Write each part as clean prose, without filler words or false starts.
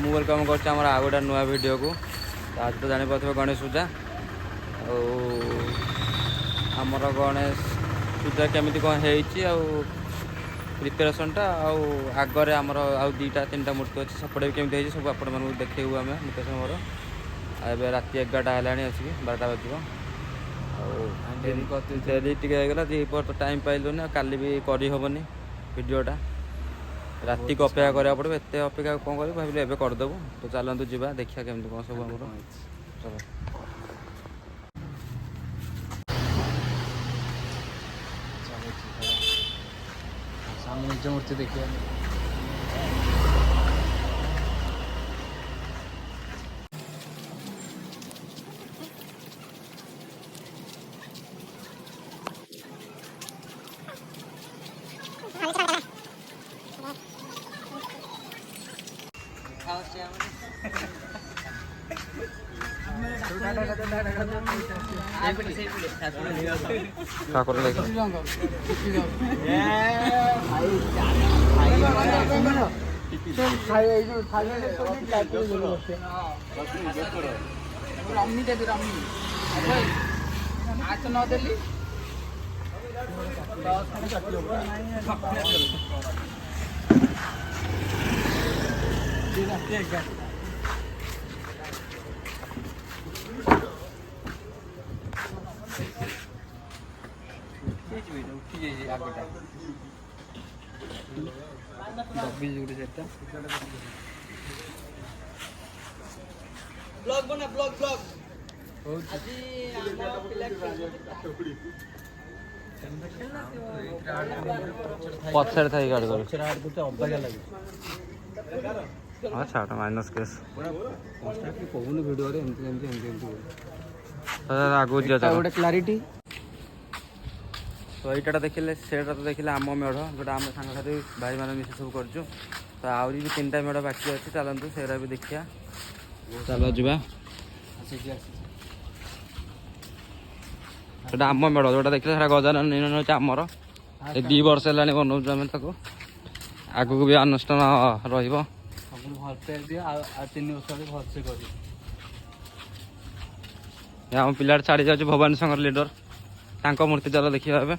ମୁଁ ୱେଲକମ୍ କରୁଛି ଆମର ଆଉ ଗୋଟେ ନୂଆ ଭିଡ଼ିଓକୁ। ଆଜି ତ ଜାଣିପାରୁଥିବେ ଗଣେଶ ପୂଜା। ଆଉ ଆମର ଗଣେଶ ପୂଜା କେମିତି କ'ଣ ହେଇଛି ଆଉ ପ୍ରିପାରେସନ୍ଟା, ଆଉ ଆଗରେ ଆମର ଆଉ 2-3ଟା ମୂର୍ତ୍ତି ଅଛି, ସେପଟେ ବି କେମିତି ହେଇଛି ସବୁ ଆପଣମାନଙ୍କୁ ଦେଖେଇବୁ ଆମେ ମୁକେଶ ମୋର। ଆଉ ଏବେ ରାତି 11ଟା ହେଲାଣି, ଆସିକି 12ଟା ବାଜିବ। ଆଉ ଡେରି ଟିକେ ହେଇଗଲା, ଦ୍ୱିପହର ତ ଟାଇମ୍ ପାଇଲୁନି, ଆଉ କାଲି ବି କରିହେବନି ଭିଡ଼ିଓଟା। ରାତିକୁ ଅପେକ୍ଷା କରିବାକୁ ପଡ଼ିବ, ଏତେ ଅପେକ୍ଷା କ'ଣ କରିବୁ, ଭାବିଲେ ଏବେ କରିଦେବୁ। ତ ଚାଲନ୍ତୁ ଯିବା ଦେଖିବା କେମିତି କ'ଣ ସବୁ ଆମର। सामने निज मूर्ति देखिए। ଠାକୁର ଲାଗି ब्लॉग बना ब्लॉग ब्लॉग ପଛରେ ଥାଇ ଗାଡ଼ି କରୁ। ହଁ ଛାଡ଼, ମାଇନସ୍ କେସ୍। କହୁନି ଭିଡ଼ିଓରେ ଏମିତି ଆଗକୁ ଯିବା ଗୋଟେ କ୍ଲାରିଟି। ତ ଏଇଟା ଦେଖିଲେ, ସେଇଟା ତ ଦେଖିଲେ ଆମ ମେଢ଼, ଯେଉଁଟା ଆମେ ସାଙ୍ଗସାଥି ଭାଇମାନେ ମିଶି ସବୁ କରୁଛୁ। ତ ଆହୁରି ବି 3ଟା ମେଢ଼ ବାକି ଅଛି, ଚାଲନ୍ତୁ ସେଗୁଡ଼ା ବି ଦେଖିବା। ଚାଲ ଯିବା। ସେଇଟା ଆମ ମେଢ଼, ଯେଉଁଟା ଦେଖିଲେ ସେଇଟା ଗଜାନନ ହେଉଛି ଆମର। ଏ 2 ବର୍ଷ ହେଲାଣି ବନଉଛୁ ଆମେ ତାକୁ, ଆଗକୁ ବି ଅନୁଷ୍ଠାନ ରହିବ। ଭଲସେ ଦିଅ, ଆଉ 3 ବର୍ଷ ଭଲସେ କରିବ। ଆମ ପିଲାଟା ଛାଡ଼ି ଯାଉଛି ଭବାନୀ ସଂଘର ଲିଡର, ତାଙ୍କ ମୂର୍ତ୍ତି ଚାଲ ଦେଖିବା ଏବେ।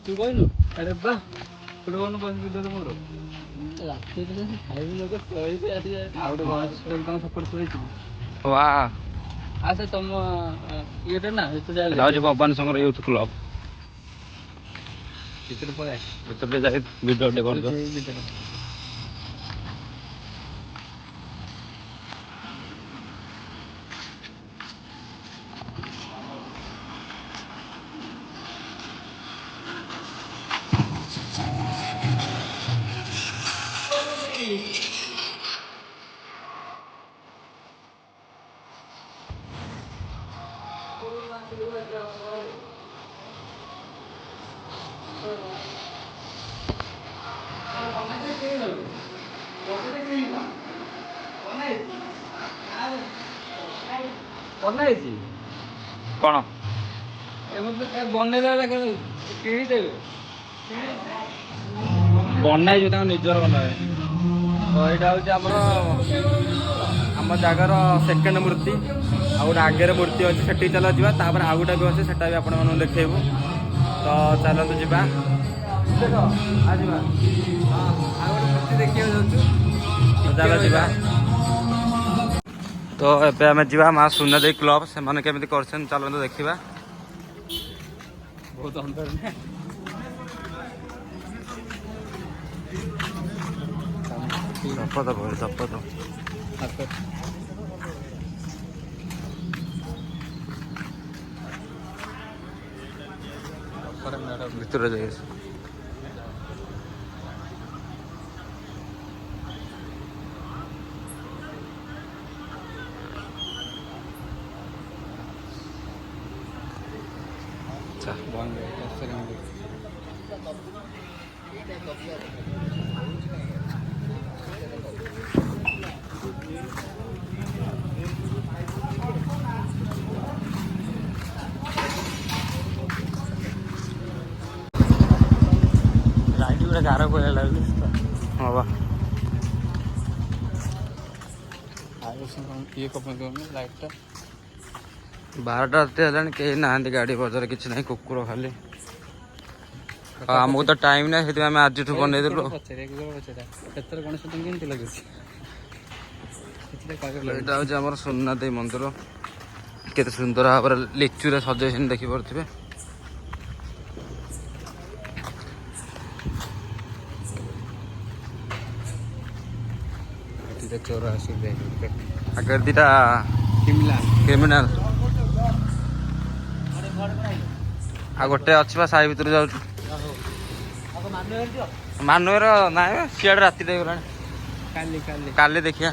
ତୁ କହିଲୁ ଆରେ ବା ମୋର ରାତିରେ ଖାଇବି ଲୋକ ଶୋଇବି, ଆଉ ଗୋଟେ ସପୋର୍ଟ ଶୋଇଛି। ଆଚ୍ଛା ତମ ଇଏଟା ନା ଯାଉଛି ଭବାନୀ ସଂଘର ୟୁଥ୍ କ୍ଲବ ଭିତରେ ପଳାଏ। ଭିତରେ ଯାଇ ଭିଡ଼ିଓ ଟିକେ କରିଦିଅ। ବନାଇଛି କ'ଣ ବନେଇଦେବେ, କିଣିଦେବେ। ବନାଇଛୁ ତାଙ୍କ ନିଜର ବନାଏ। ତ ଏଇଟା ହେଉଛି ଆମର ଆମ ଜାଗାର ସେକେଣ୍ଡ ମୂର୍ତ୍ତି। ଆଉ ଗୋଟେ ଆଗରେ ମୂର୍ତ୍ତି ଅଛି, ସେଠିକି ଚାଲ ଯିବା। ତାପରେ ଆଉ ଗୋଟେ ବି ଅଛି, ସେଟା ବି ଆପଣମାନଙ୍କୁ ଦେଖେଇବୁ। ତ ଚାଲନ୍ତୁ ଯିବା। ଯିବା ଆଉ ଗୋଟେ ମୂର୍ତ୍ତି ଦେଖିବାକୁ ଯାଉଛୁ। ତ ଚାଲ ଯିବା। ତ ଏବେ ଆମେ ଯିବା ମା ସୁନାଦେଇ କ୍ଲବ, ସେମାନେ କେମିତି କରିଛନ୍ତି ଚାଲନ୍ତୁ ଦେଖିବା। ବହୁତ ଅନ୍ତର ନା। ଶପଥ ଭାଇ ଶପଥ। ଭିତରେ ଯାଇ ଗାର ଭଳିଆ ଲାଗୁଛି ତ। ହଁ ବା ଇଏ କପି ଦଉନି ଲାଇଟ୍ଟା। 12ଟା ରାତି ହେଲାଣି, କେହି ନାହାନ୍ତି ଗାଡ଼ି ବଜାର କିଛି ନାହିଁ, କୁକୁର ଖାଲି। ଆଉ ଆମକୁ ତ ଟାଇମ୍ ନାହିଁ, ସେଥିପାଇଁ ଆମେ ଆଜିଠୁ ବନେଇଦେଲୁ। ସେଥିରେ ଗଣେଶ କେମିତି ଲାଗୁଛି? ଏଇଟା ହେଉଛି ଆମର ସୋମନାଥ ମନ୍ଦିର, କେତେ ସୁନ୍ଦର ଭାବରେ ଲିଚୁରେ ସଜେଇଛନ୍ତି ଦେଖିପାରୁଥିବେ। ଚୋର ଆସିବେ ଆଗରେ ଦିଟା କ୍ରିମିନାଲ, ଆଉ ଗୋଟେ ଅଛି ବା ସାହି ଭିତରୁ ଯାଉଛୁ। ମାନୁର ନାଇଁ ସିଆଡ଼େ ରାତିରେ ହେଇଗଲାଣି, କାଲି ଦେଖିବା।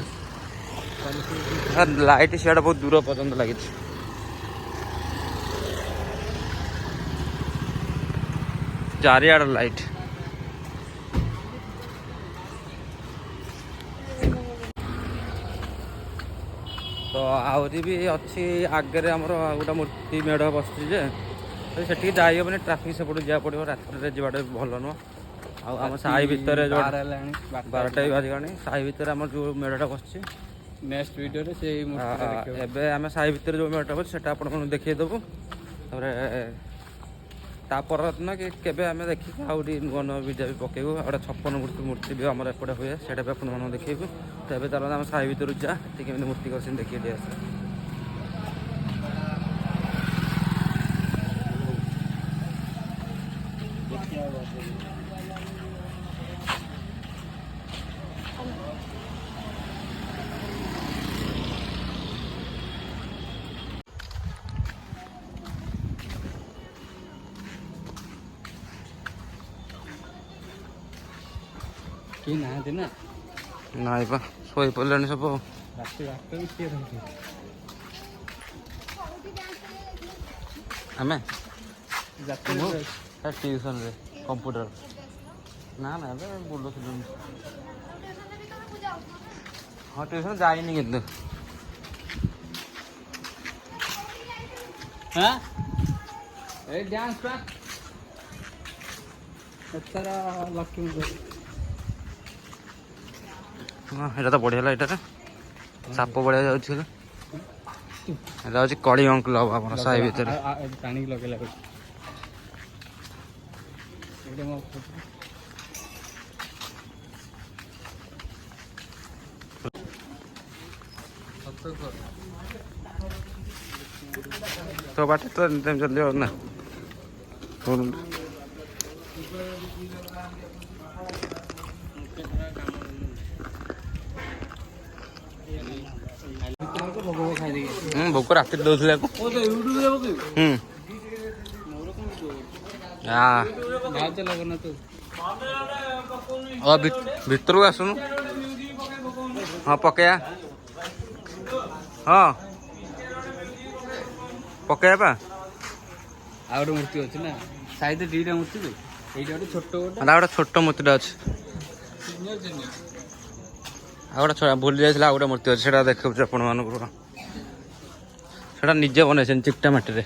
ଲାଇଟ୍ ସିଆଡ଼େ ବହୁତ ଦୂର ପର୍ଯ୍ୟନ୍ତ ଲାଗିଛି। ଚାରିଆଡ଼େ ଲାଇଟ୍। ତ ଆହୁରି ବି ଅଛି ଆଗରେ ଆମର ଗୋଟେ ମୂର୍ତ୍ତି ମେଢ଼ ବସିଛି ଯେ, ସେଠିକି ଯାଇ ହେବନି, ଟ୍ରାଫିକ୍ ସେପଟୁ ଯିବାକୁ ପଡ଼ିବ। ରାତିରେ ଯିବାଟା ଭଲ ନୁହଁ। ଆଉ ଆମ ସାହି ଭିତରେ ଯେଉଁ 12ଟା ବି ବାଜିଲାଣି, ସାହି ଭିତରେ ଆମର ଯେଉଁ ମେଢ଼ଟା ବସିଛି, ନେକ୍ସଟ ଭିଡ଼ିଓରେ ସେଇ ଏବେ ଆମେ ସାହି ଭିତରେ ଯେଉଁ ମେଢ଼ଟା ବସିଛି ସେଟା ଆପଣମାନଙ୍କୁ ଦେଖେଇଦେବୁ। ତାପରେ ତା ପରଦିନ କି କେବେ ଆମେ ଦେଖିକି ଆହୁରି ନୂଆ ନୂଆ ଭିଡ଼ିଓ ବି ପକେଇବୁ। ଆଉ ଗୋଟେ 56 ମୂର୍ତ୍ତି ବି ଆମର ଏପଟେ ହୁଏ, ସେଇଟା ବି ଆପଣମାନଙ୍କୁ ଦେଖେଇବୁ। ତ ଏବେ ତାହେଲେ ଆମେ ସାହି ଭିତରୁ ଯା, ସେଠି କେମିତି ମୂର୍ତ୍ତି କରିଛନ୍ତି ଦେଖିକି ଟିକେ ଆସିବା। କେହି ନାହାନ୍ତି ନା, ନାଇଁ ବା ଶୋଇପଡ଼ିଲେଣି ସବୁ। ରାତି 8ଟା ବି କିଏ ରହୁଛି? ଆମେ ରାତିରେ ଟିଉସନରେ କମ୍ପ୍ୟୁଟର ନା ଏବେ ବୁଲୁଥିଲୁ। ହଁ ଟିଉସନ ଯାଇନି କିନ୍ତୁ। ହଁ ଏଇ ଡ୍ୟାନ୍ସ ପା ଏଥର ଲକ୍ଷ୍ମୀ ହଁ ଏଇଟା ତ ବଢ଼ିଆ ହେଲା। ଏଇଟାରେ ସାପ ବଢ଼ିଆ ଯାଉଛି ହେଲେ। ଏଇଟା ହେଉଛି କଳିଙ୍ଗ କ୍ଲବ ଆମର ସାହି ଭିତରେ। ଟାଣିକି ଲଗେଇଲା तो बाटे तो जल्दी और ना भोक रात दौले भर को आसुनु हाँ पकया हाँ पकया ଆଉ ଗୋଟେ ମୂର୍ତ୍ତି ଅଛି ନା ସାଇଡରେ ଦିଟା ମୂର୍ତ୍ତି ଯେ ଏଇଟା ଗୋଟେ ଛୋଟ ଗୋଟେ ଗୋଟେ ଛୋଟ ମୂର୍ତ୍ତିଟା ଅଛି ଆଉ ଗୋଟେ ଭୁଲି ଯାଇଥିଲା ଆଉ ଗୋଟେ ମୂର୍ତ୍ତି ଅଛି ସେଟା ଦେଖାଉଛି ଆପଣମାନଙ୍କୁ ସେଟା ନିଜେ ବନେଇଛନ୍ତି ଚିକଟା ମାଟିରେ।